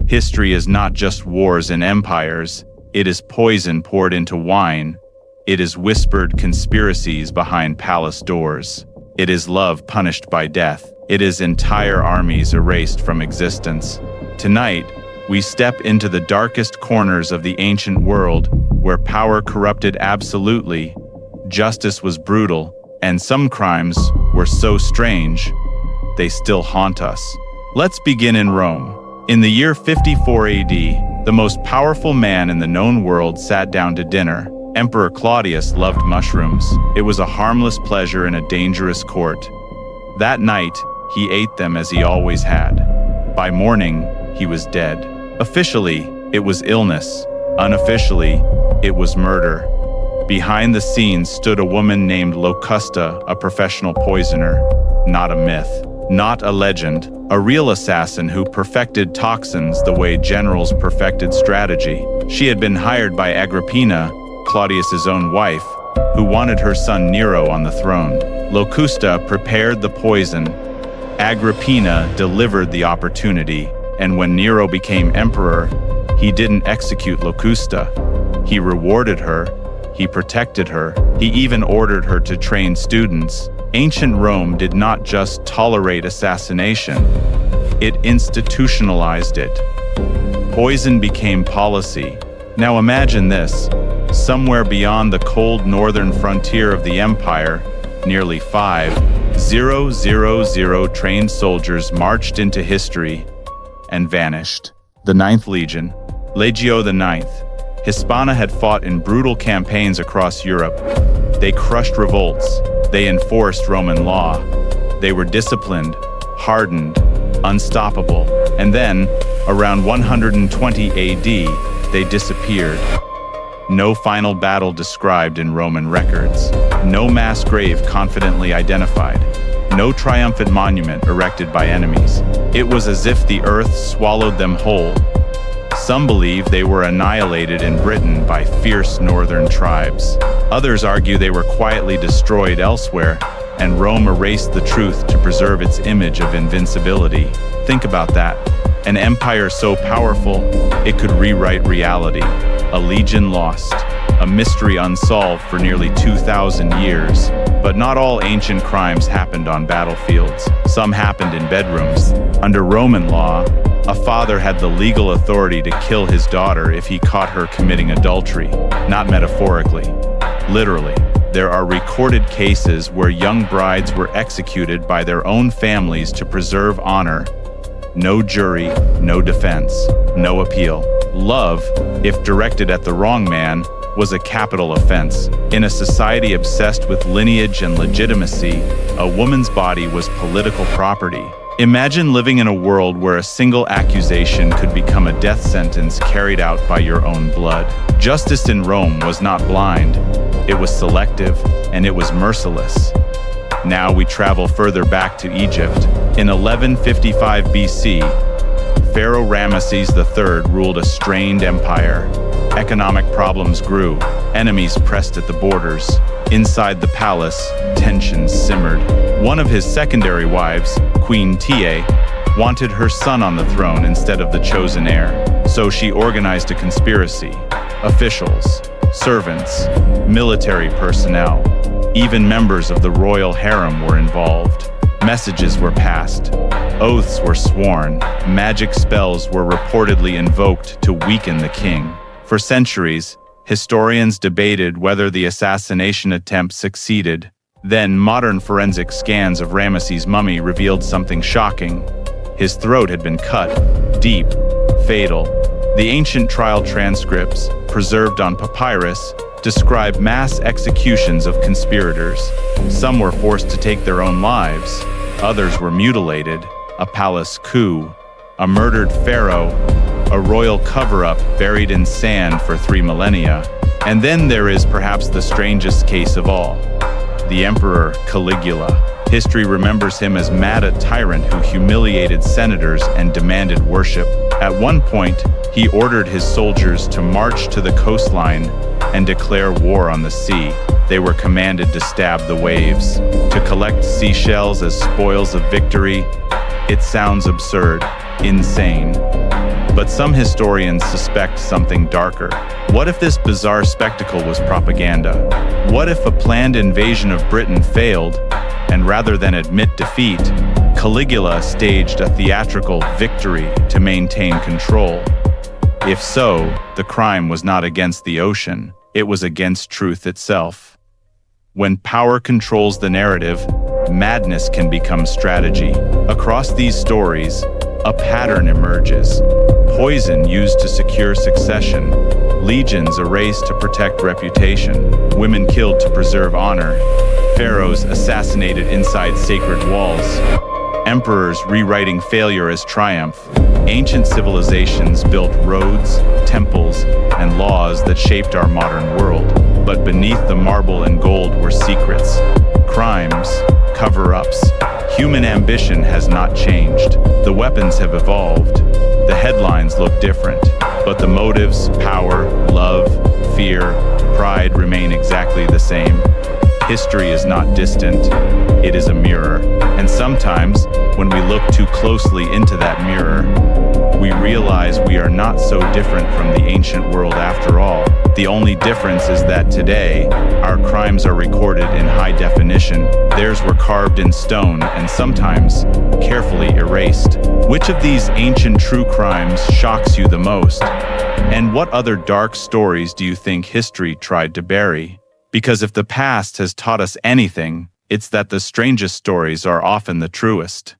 History is not just wars and empires, it is poison poured into wine. It is whispered conspiracies behind palace doors. It is love punished by death. It is entire armies erased from existence. Tonight, we step into the darkest corners of the ancient world, where power corrupted absolutely, justice was brutal, and some crimes were so strange, they still haunt us. Let's begin in Rome. In the year 54 AD, the most powerful man in the known world sat down to dinner. Emperor Claudius loved mushrooms. It was a harmless pleasure in a dangerous court. That night, he ate them as he always had. By morning, he was dead. Officially, it was illness. Unofficially, it was murder. Behind the scenes stood a woman named Locusta, a professional poisoner. Not a myth, not a legend, a real assassin who perfected toxins the way generals perfected strategy. She had been hired by Agrippina, Claudius's own wife, who wanted her son Nero on the throne. Locusta prepared the poison. Agrippina delivered the opportunity, and when Nero became emperor, he didn't execute Locusta. He rewarded her, he protected her, he even ordered her to train students. Ancient Rome did not just tolerate assassination, it institutionalized it. Poison became policy. Now imagine this. Somewhere beyond the cold northern frontier of the empire, nearly 5,000 trained soldiers marched into history and vanished. The Ninth Legion, Legio the Ninth, Hispana had fought in brutal campaigns across Europe. They crushed revolts. They enforced Roman law. They were disciplined, hardened, unstoppable. And then, around 120 AD, they disappeared. No final battle described in Roman records. No mass grave confidently identified. No triumphant monument erected by enemies. It was as if the earth swallowed them whole. Some believe they were annihilated in Britain by fierce northern tribes. Others argue they were quietly destroyed elsewhere, and Rome erased the truth to preserve its image of invincibility. Think about that. An empire so powerful, it could rewrite reality. A legion lost, a mystery unsolved for nearly 2,000 years. But not all ancient crimes happened on battlefields. Some happened in bedrooms. Under Roman law, a father had the legal authority to kill his daughter if he caught her committing adultery. Not metaphorically, literally. There are recorded cases where young brides were executed by their own families to preserve honor. No jury, no defense, no appeal. Love, if directed at the wrong man, was a capital offense. In a society obsessed with lineage and legitimacy, a woman's body was political property. Imagine living in a world where a single accusation could become a death sentence carried out by your own blood. Justice in Rome was not blind, it was selective, and it was merciless. Now we travel further back to Egypt. In 1155 BC, Pharaoh Ramesses III ruled a strained empire. Economic problems grew, enemies pressed at the borders. Inside the palace, tensions simmered. One of his secondary wives, Queen Tie, wanted her son on the throne instead of the chosen heir. So she organized a conspiracy. Officials, servants, military personnel, even members of the royal harem were involved. Messages were passed. Oaths were sworn. Magic spells were reportedly invoked to weaken the king. For centuries, historians debated whether the assassination attempt succeeded. Then modern forensic scans of Ramesses' mummy revealed something shocking. His throat had been cut, deep, fatal. The ancient trial transcripts, preserved on papyrus, describe mass executions of conspirators. Some were forced to take their own lives. Others were mutilated. A palace coup, a murdered pharaoh, a royal cover-up buried in sand for 3 millennia. And then there is perhaps the strangest case of all, the Emperor Caligula. History remembers him as mad tyrant who humiliated senators and demanded worship. At one point, he ordered his soldiers to march to the coastline and declare war on the sea. They were commanded to stab the waves, to collect seashells as spoils of victory. It sounds absurd, insane. But some historians suspect something darker. What if this bizarre spectacle was propaganda? What if a planned invasion of Britain failed, and rather than admit defeat, Caligula staged a theatrical victory to maintain control? If so, the crime was not against the ocean, it was against truth itself. When power controls the narrative, madness can become strategy. Across these stories, a pattern emerges. Poison used to secure succession, legions erased to protect reputation, women killed to preserve honor, pharaohs assassinated inside sacred walls, emperors rewriting failure as triumph. Ancient civilizations built roads, temples, and laws that shaped our modern world. But beneath the marble and gold were secrets, crimes, cover-ups. Human ambition has not changed. The weapons have evolved. The headlines look different, but the motives, power, love, fear, pride remain exactly the same. History is not distant, it is a mirror. And sometimes, when we look too closely into that mirror, we realize we are not so different from the ancient world after all. The only difference is that today, our crimes are recorded in high definition. Theirs were carved in stone and sometimes carefully erased. Which of these ancient true crimes shocks you the most? And what other dark stories do you think history tried to bury? Because if the past has taught us anything, it's that the strangest stories are often the truest.